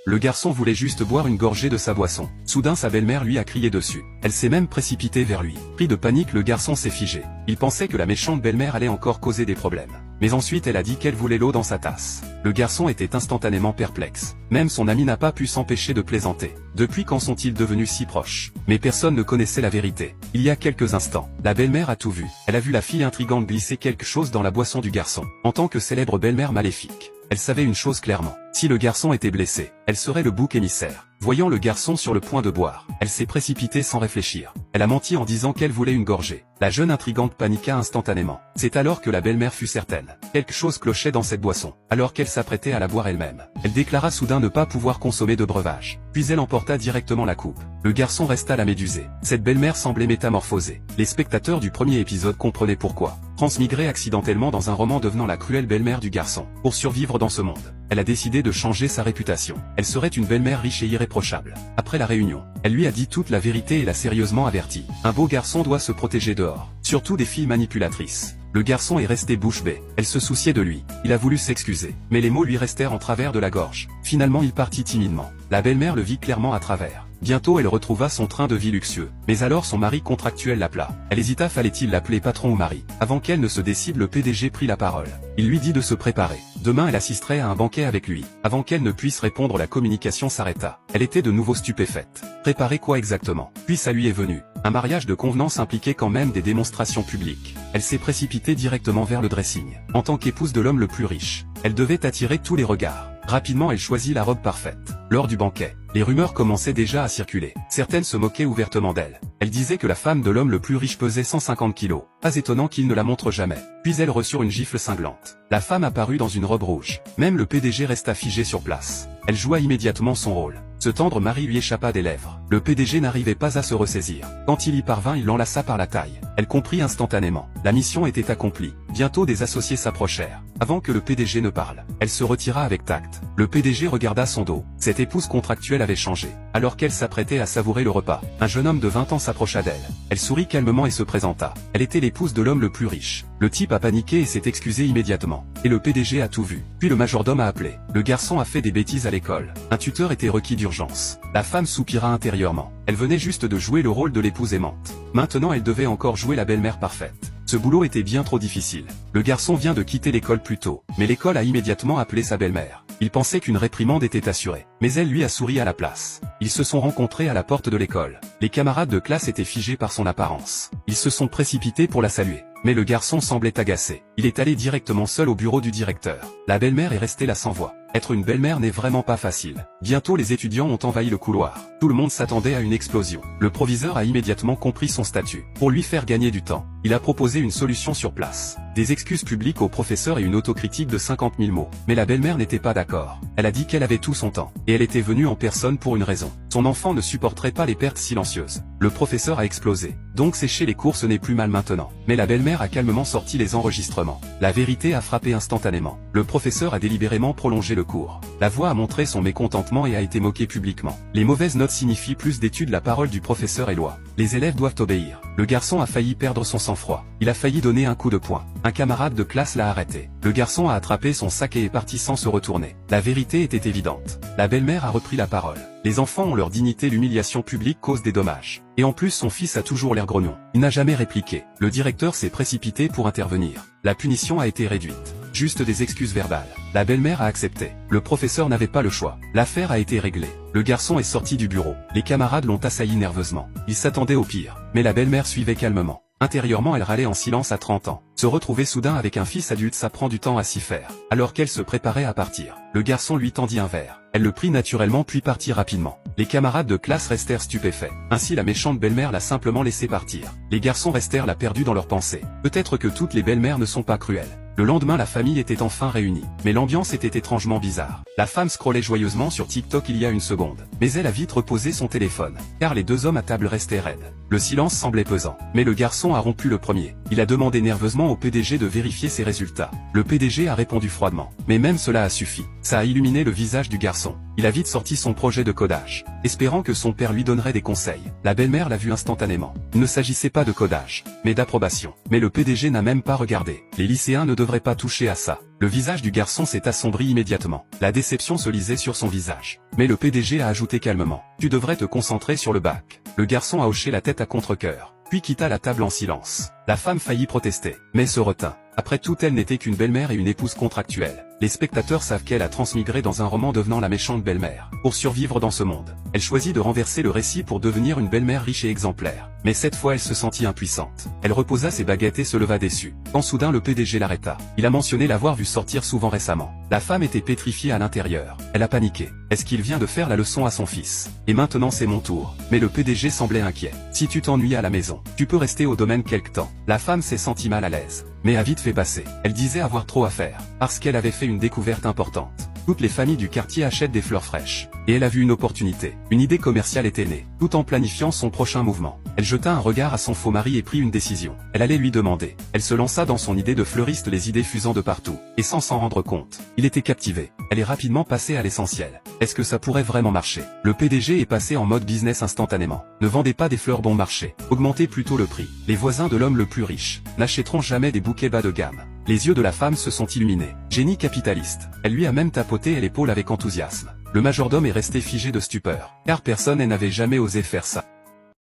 Le garçon voulait juste boire une gorgée de sa boisson. Soudain sa belle-mère lui a crié dessus. Elle s'est même précipitée vers lui. Pris de panique, le garçon s'est figé. Il pensait que la méchante belle-mère allait encore causer des problèmes. Mais ensuite elle a dit qu'elle voulait l'eau dans sa tasse. Le garçon était instantanément perplexe. Même son ami n'a pas pu s'empêcher de plaisanter. Depuis quand sont-ils devenus si proches? Mais personne ne connaissait la vérité. Il y a quelques instants, la belle-mère a tout vu. Elle a vu la fille intrigante glisser quelque chose dans la boisson du garçon. En tant que célèbre belle-mère maléfique, elle savait une chose clairement. Si le garçon était blessé, elle serait le bouc émissaire. Voyant le garçon sur le point de boire, elle s'est précipitée sans réfléchir. Elle a menti en disant qu'elle voulait une gorgée. La jeune intrigante paniqua instantanément. C'est alors que la belle-mère fut certaine. Quelque chose clochait dans cette boisson, alors qu'elle s'apprêtait à la boire elle-même. Elle déclara soudain ne pas pouvoir consommer de breuvage. Puis elle emporta directement la coupe. Le garçon resta la médusée. Cette belle-mère semblait métamorphosée. Les spectateurs du premier épisode comprenaient pourquoi. Transmigrée accidentellement dans un roman devenant la cruelle belle-mère du garçon. Pour survivre dans ce monde, elle a décidé de changer sa réputation. Elle serait une belle-mère riche et irréprochable. Après la réunion, elle lui a dit toute la vérité et l'a sérieusement averti. Un beau garçon doit se protéger dehors, surtout des filles manipulatrices. Le garçon est resté bouche bée. Elle se souciait de lui. Il a voulu s'excuser, mais les mots lui restèrent en travers de la gorge. Finalement il partit timidement. La belle-mère le vit clairement à travers. Bientôt elle retrouva son train de vie luxueux. Mais alors son mari contractuel l'appela. Elle hésita, fallait-il l'appeler patron ou mari? Avant qu'elle ne se décide, le PDG prit la parole. Il lui dit de se préparer. Demain elle assisterait à un banquet avec lui. Avant qu'elle ne puisse répondre, la communication s'arrêta. Elle était de nouveau stupéfaite. Préparer quoi exactement? Puis ça lui est venu. Un mariage de convenance impliquait quand même des démonstrations publiques. Elle s'est précipitée directement vers le dressing. En tant qu'épouse de l'homme le plus riche, elle devait attirer tous les regards. Rapidement elle choisit la robe parfaite. Lors du banquet, les rumeurs commençaient déjà à circuler. Certaines se moquaient ouvertement d'elle. Elle disait que la femme de l'homme le plus riche pesait 150 kilos. Pas étonnant qu'il ne la montre jamais. Puis elle reçut une gifle cinglante. La femme apparut dans une robe rouge. Même le PDG resta figé sur place. Elle joua immédiatement son rôle. Ce tendre mari lui échappa des lèvres. Le PDG n'arrivait pas à se ressaisir. Quand il y parvint, il l'enlaça par la taille. Elle comprit instantanément. La mission était accomplie. Bientôt des associés s'approchèrent. Avant que le PDG ne parle, elle se retira avec tact. Le PDG regarda son dos. Cette épouse contractuelle avait changé. Alors qu'elle s'apprêtait à savourer le repas, un jeune homme de 20 ans s'approcha d'elle. Elle sourit calmement et se présenta. Elle était l'épouse de l'homme le plus riche. Le type a paniqué et s'est excusé immédiatement. Et le PDG a tout vu. Puis le majordome a appelé. Le garçon a fait des bêtises à l'école. Un tuteur était requis d'urgence. La femme soupira intérieurement. Elle venait juste de jouer le rôle de l'épouse aimante. Maintenant elle devait encore jouer la belle-mère parfaite. Ce boulot était bien trop difficile. Le garçon vient de quitter l'école plus tôt, mais l'école a immédiatement appelé sa belle-mère. Il pensait qu'une réprimande était assurée, mais elle lui a souri à la place. Ils se sont rencontrés à la porte de l'école. Les camarades de classe étaient figés par son apparence. Ils se sont précipités pour la saluer. Mais le garçon semblait agacé. Il est allé directement seul au bureau du directeur. La belle-mère est restée là sans voix. Être une belle-mère n'est vraiment pas facile. Bientôt les étudiants ont envahi le couloir. Tout le monde s'attendait à une explosion. Le proviseur a immédiatement compris son statut. Pour lui faire gagner du temps, il a proposé une solution sur place. Des excuses publiques au professeur et une autocritique de 50 000 mots. Mais la belle-mère n'était pas d'accord. Elle a dit qu'elle avait tout son temps. Et elle était venue en personne pour une raison. Son enfant ne supporterait pas les pertes silencieuses. Le professeur a explosé. Donc sécher les cours, ce n'est plus mal maintenant. Mais la belle-mère a calmement sorti les enregistrements. La vérité a frappé instantanément. Le professeur a délibérément prolongé le cours. La voix a montré son mécontentement et a été moquée publiquement. Les mauvaises notes signifient plus d'études. La parole du professeur est loi. Les élèves doivent obéir. Le garçon a failli perdre son sang-froid. Il a failli donner un coup de poing. Un camarade de classe l'a arrêté. Le garçon a attrapé son sac et est parti sans se retourner. La vérité était évidente. La belle-mère a repris la parole. Les enfants ont leur dignité, l'humiliation publique cause des dommages. Et en plus son fils a toujours l'air grognon. Il n'a jamais répliqué. Le directeur s'est précipité pour intervenir. La punition a été réduite. Juste des excuses verbales. La belle-mère a accepté. Le professeur n'avait pas le choix. L'affaire a été réglée. Le garçon est sorti du bureau. Les camarades l'ont assailli nerveusement. Ils s'attendaient au pire. Mais la belle-mère suivait calmement. Intérieurement elle râlait en silence à 30 ans. Se retrouver soudain avec un fils adulte, ça prend du temps à s'y faire. Alors qu'elle se préparait à partir, le garçon lui tendit un verre. Elle le prit naturellement puis partit rapidement. Les camarades de classe restèrent stupéfaits. Ainsi la méchante belle-mère l'a simplement laissé partir. Les garçons restèrent là perdus dans leurs pensées. Peut-être que toutes les belles-mères ne sont pas cruelles. Le lendemain la famille était enfin réunie. Mais l'ambiance était étrangement bizarre. La femme scrollait joyeusement sur TikTok il y a une seconde. Mais elle a vite reposé son téléphone. Car les deux hommes à table restaient raides. Le silence semblait pesant. Mais le garçon a rompu le premier. Il a demandé nerveusement au PDG de vérifier ses résultats. Le PDG a répondu froidement. Mais même cela a suffi. Ça a illuminé le visage du garçon. Il a vite sorti son projet de codage. espérant que son père lui donnerait des conseils. La belle-mère l'a vu instantanément. Il ne s'agissait pas de codage, mais d'approbation. Mais le PDG n'a même pas regardé. Les lycéens ne devraient pas toucher à ça. Le visage du garçon s'est assombri immédiatement. La déception se lisait sur son visage. Mais le PDG a ajouté calmement. Tu devrais te concentrer sur le bac. Le garçon a hoché la tête à contre-cœur, puis quitta la table en silence. La femme faillit protester, mais se retint. Après tout, elle n'était qu'une belle-mère et une épouse contractuelle. Les spectateurs savent qu'elle a transmigré dans un roman devenant la méchante belle-mère. Pour survivre dans ce monde, elle choisit de renverser le récit pour devenir une belle-mère riche et exemplaire. Mais cette fois elle se sentit impuissante. Elle reposa ses baguettes et se leva déçue. Quand soudain le PDG l'arrêta. Il a mentionné l'avoir vu sortir souvent récemment. La femme était pétrifiée à l'intérieur. Elle a paniqué. Est-ce qu'il vient de faire la leçon à son fils? Et maintenant c'est mon tour. Mais le PDG semblait inquiet. Si tu t'ennuies à la maison, tu peux rester au domaine quelque temps. La femme s'est sentie mal à l'aise, mais a vite fait passer. Elle disait avoir trop à faire, parce qu'elle avait fait une découverte importante. Toutes les familles du quartier achètent des fleurs fraîches. Et elle a vu une opportunité. Une idée commerciale était née. Tout en planifiant son prochain mouvement, elle jeta un regard à son faux mari et prit une décision. Elle allait lui demander. Elle se lança dans son idée de fleuriste, les idées fusant de partout. Et sans s'en rendre compte, il était captivé. Elle est rapidement passée à l'essentiel. Est-ce que ça pourrait vraiment marcher? Le PDG est passé en mode business instantanément. Ne vendez pas des fleurs bon marché. Augmentez plutôt le prix. Les voisins de l'homme le plus riche n'achèteront jamais des bouquets bas de gamme. Les yeux de la femme se sont illuminés. Génie capitaliste. Elle lui a même tapoté l'épaule avec enthousiasme. Le majordome est resté figé de stupeur, car personne n'avait jamais osé faire ça.